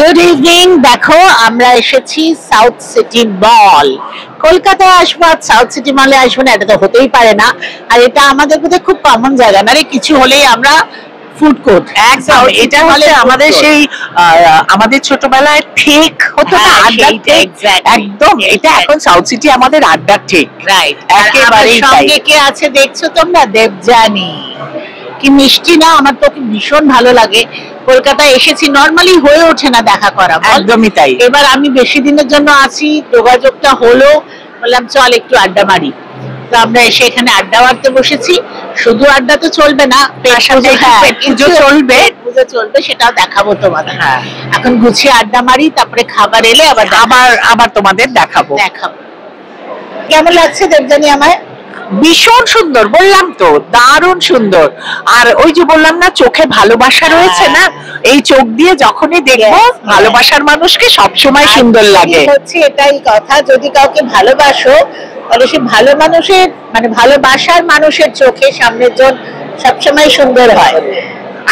Good evening. দেখো আমরা এসেছি সাউথ সিটি মল। কলকাতায় আসবো আর সাউথ সিটি মলে আসবো না, এটা তো হতেই পারে না। আর এটা আমাদের বোধহয় খুব কমন জায়গা না রে, কিছু হলেই আমরা ফুড কোর্ট। একদম, এটা হচ্ছে আমাদের সেই আমাদের ছোটবেলায় ঠিক হতো না, আড্ডার ঠিক। একদম, এটা এখন সাউথ সিটি আমাদের আড্ডার ঠিক। রাইট, একেবারে সঙ্গে কে আছে দেখছো তোমরা? দেবজানি। কি মিষ্টি না, আমার তো ভীষণ ভালো লাগে। কলকাতায় এসেছি, নরমালি হয়ে ওঠে না দেখা করা। একদমই তাই। এবার আমি বেশি দিনের জন্য আছি, যোগাযোগটা হলো, বললাম চল একটু আড্ডা মারি। তো আমরা এসে এখানে আড্ডা মারতে বসেছি। শুধু আড্ডা তো চলবে না, পুজো চলবে, পুজো চলবে, সেটাও দেখাবো তোমাদের। এখন গুছিয়ে আড্ডা মারি, তারপরে খাবার এলে আবার আবার তোমাদের দেখাবো। কেমন লাগছে দেবজানি? আমায় ভীষণ সুন্দর, বললাম তো, দারুণ সুন্দর। আর ওই যে বললাম না, চোখে ভালোবাসা রয়েছে না, এই চোখ দিয়ে যখনই দেখবো ভালোবাসার মানুষকে সবসময় সুন্দর লাগে। হচ্ছে এটাই কথা, যদি কাউকে ভালোবাসো তাহলে সে ভালো মানুষের, মানে ভালোবাসার মানুষের চোখে সামনের জন সবসময় সুন্দর হয়।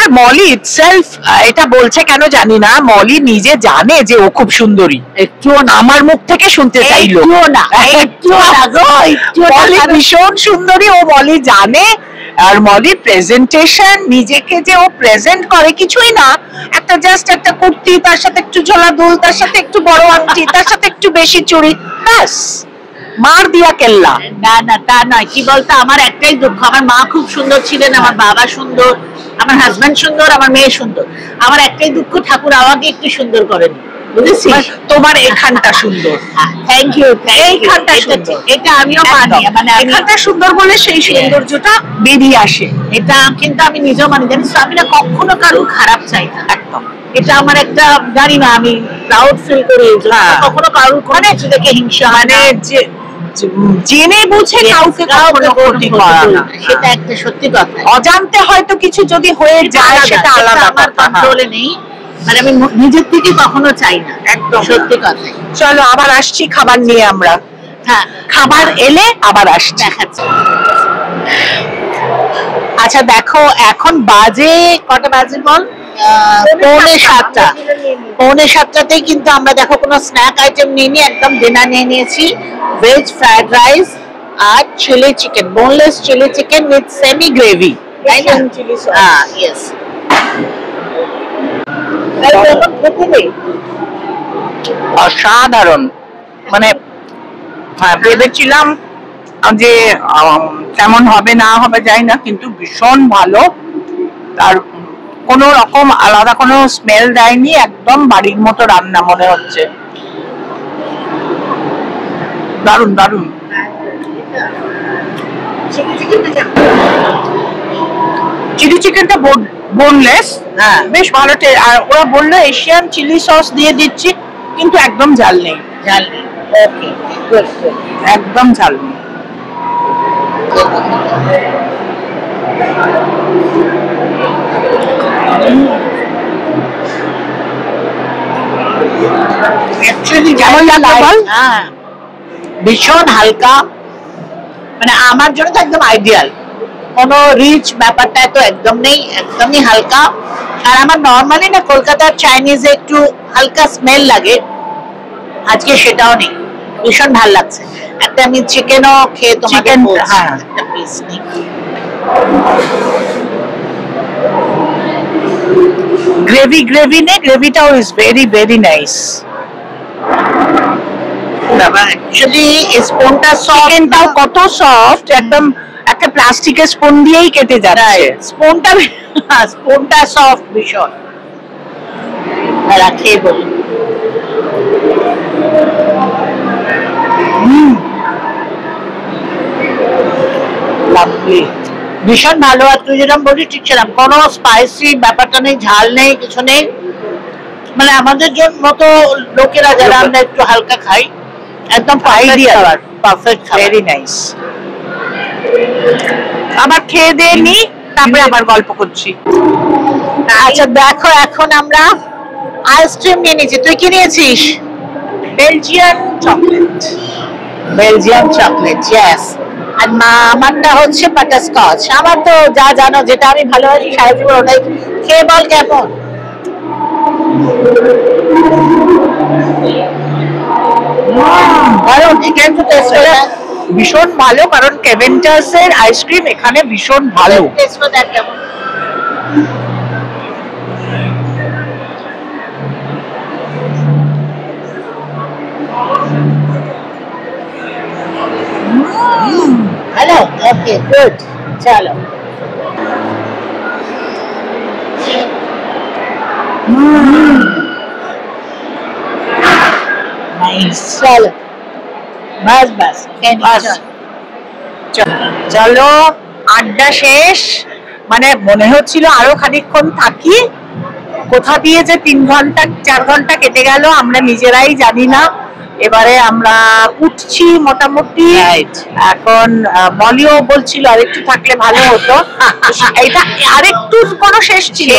আর মলি ইটসেলফ এটা বলছে কেন জানি না, মলি নিজে জানে যে ও খুব সুন্দরী। একটুও না, আমার মুখ থেকে শুনতে চাইলো মলি ভীষণ সুন্দরী, ও মলি জানে। আর মলির প্রেজেন্টেশন, নিজেকে যে ও প্রেজেন্ট করে, কিছুই না, একটা জাস্ট একটা কুর্তি, তার সাথে একটু ঝোলা দুল, তার সাথে একটু বড় আংটি, তার সাথে একটু বেশি চুড়ি, ব্যাস মার দিয়া কেল্লা। না না, তা নয়। কি বলতো, আমার একটাই দুঃখ, আমার মা খুব সুন্দর ছিলেন, আমার বাবা সুন্দর, আমার হাজবেন্ড সুন্দর, আমার মেয়ে সুন্দর। আমার একটাই দুঃখ, ঠাকুর আমাকে একটু সুন্দর করেন, বুঝেছিস? তোমার এখানটা সুন্দর। Thank you. এইখানটা সুন্দর, এটা আমিও মানি, মানে এখানটা সুন্দর বলে সেই সৌন্দর্যটা বেরিয়ে আসে। এটা কিন্তু আমি নিজেও মানি, জানিস, আমি না কখনো কারোর খারাপ চাই না। একদম, এটা আমার একটা, জানি না, আমি প্রাউড ফিল করি। কখনো কারোর কোনো কিছু দেখে হিংসা, মানে জেনে বুঝে কাউকে কখনো ক্ষতি করা না, সেটা একটা সত্যি কথা। অজান্তে হয়তো কিছু যদি হয়ে যায় সেটা আলাদা, আমার কন্ট্রোলে নেই, মানে আমি নিজের থেকে কখনো চাই না। একদম সত্যি কথা। চলো আবার আসছি খাবার নিয়ে আমরা। হ্যাঁ, খাবার এলে আবার আসছি, দেখাচ্ছি। আচ্ছা দেখো, এখন বাজে কটা বাজে বল? 6:45। 6:45তেই কিন্তু আমরা দেখো কোনো স্ন্যাক আইটেম নিইনি, একদম ডিনার নিয়ে নিয়েছি। ভেজ ফ্রাইড রাইস আর chilli chicken, boneless chilli chicken with semi gravy, তাই না? হ্যাঁ, ইয়েস। অসাধারণ, মানে ভেবেছিলাম যে কেমন হবে না হবে যাই না, কিন্তু ভীষণ ভালো। তার কোনো রকম আলাদা কোনো স্মেল দেয়নি, একদম বাড়ির মতো রান্না মনে হচ্ছে। দারুণ দারুণ। চিলি চিকেনটা বোনলেস, হ্যাঁ, বেশ ভালো। আর ওরা বললো এশিয়ান চিলি সস দিয়ে দিচ্ছি, কিন্তু একদম ঝাল নেই। ঝাল নেই, ওকে, গুড গুড, একদম ঝাল নেই। অ্যাকচুয়ালি কেমন লাগলো বল? হ্যাঁ, ভীষণ হালকা, মানে আমার জন্য তো একদম আইডিয়াল। কোনো রিচ ব্যাপারটা তো একদম নেই, একদমই হালকা। আর আমার নর্মালি না কলকাতার চাইনিজে একটু হালকা স্মেল লাগে, আজকে সেটাও নেই, ভীষণ ভালো লাগছে। একটা আমি চিকেনও খেয়ে তোমাকে বলছি, একটা পিস নেই। গ্রেভি নেই, গ্রেভিটাও is very very nice. Actually স্পুনটা চিকেনটাও কত সফট, একদম একটা প্লাস্টিকের স্পুন দিয়েই কেটে যাচ্ছে। স্পুনটা সফট ভীষণ। খেয়ে বলি, ভীষণ ভালো। আর তুই যেরকম বলি ঠিক সেরকম, কোনো স্পাইসি ব্যাপারটা নেই, ঝাল নেই, কিছু নেই। মানে আমাদের মতো লোকেরা যারা আমরা একটু হালকা খাই, একদম পারফেক্ট, ভেরি নাইস। আবার খেয়ে দিয়ে নি, তারপরে আবার গল্প করছি। আচ্ছা দেখো, এখন আমরা আইসক্রিম নিয়ে নিয়েছি। তুই কি নিয়েছিস? Belgian chocolate. Belgium chocolate, yes. আর আমারটা হচ্ছে বাটারস্কচ। আমার তো যা জানো, যেটা আমি ভালোবাসি সারা জীবন ওটাই। খেয়ে বল কেমন? ভীষণ ভালো, কারণ কেভেন্টাস এর আইসক্রিম এখানে ভীষণ ভালো। हेलो, ओके गुड, चलो। नाइस, चलो बस बस চলো, আড্ডা শেষ। মানে মনে হচ্ছিল আরো খানিকক্ষণ থাকি, কোথা দিয়ে যে 3 ঘন্টা 4 ঘন্টা কেটে গেল আমরা নিজেরাই জানি না। এবারে আমরা উঠছি মোটামুটি। এখন মলিও বলছিল আরেকটু থাকলে ভালো হতো। এটা আরেকটু কোনো শেষ ছিল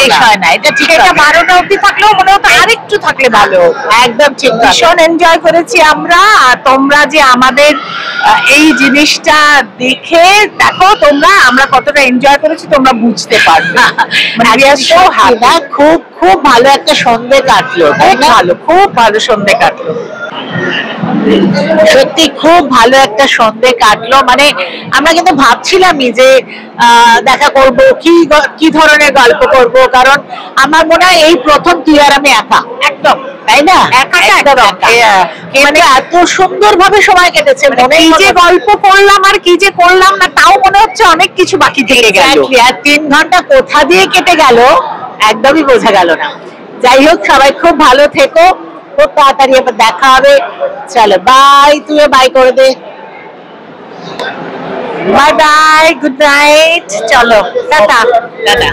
না, এটা ঠিক, এটা 12টা অবধি থাকলেও মনে হতো আরেকটু থাকলে ভালো। একদম ঠিক, ভীষণ এনজয় করেছি আমরা। আর তোমরা যে আমাদের এই জিনিসটা দেখে দেখো তোমরা আমরা কতটা এনজয় করেছি তোমরা বুঝতে পারবে। খুব খুব ভালো একটা সন্ধে কাটলো, খুব ভালো সন্ধে কাটলো। সত্যি খুব ভালো একটা সন্ধে কাটলো। মানে আমরা কিন্তু ভাবছিলামই যে দেখা করব, কি ধরনের গল্প করব, কারণ আমার মনে হয় এই প্রথম তুই আর আমি একা, একদম তাই না, মানে এত সুন্দর ভাবে সময় কেটেছে। মনে কি যে গল্প করলাম আর কি যে করলাম না, তাও মনে হচ্ছে অনেক কিছু বাকি থেকে গেল। আর 3 ঘন্টা কোথা দিয়ে কেটে গেল একদমই বোঝা গেল না। যাই হোক, সবাই খুব ভালো থেকো, খুব তাড়াতাড়ি আবার দেখা হবে। চলো বাই, তুইও বাই করে দে। বাই বাই, গুড নাইট, চলো টাটা টাটা।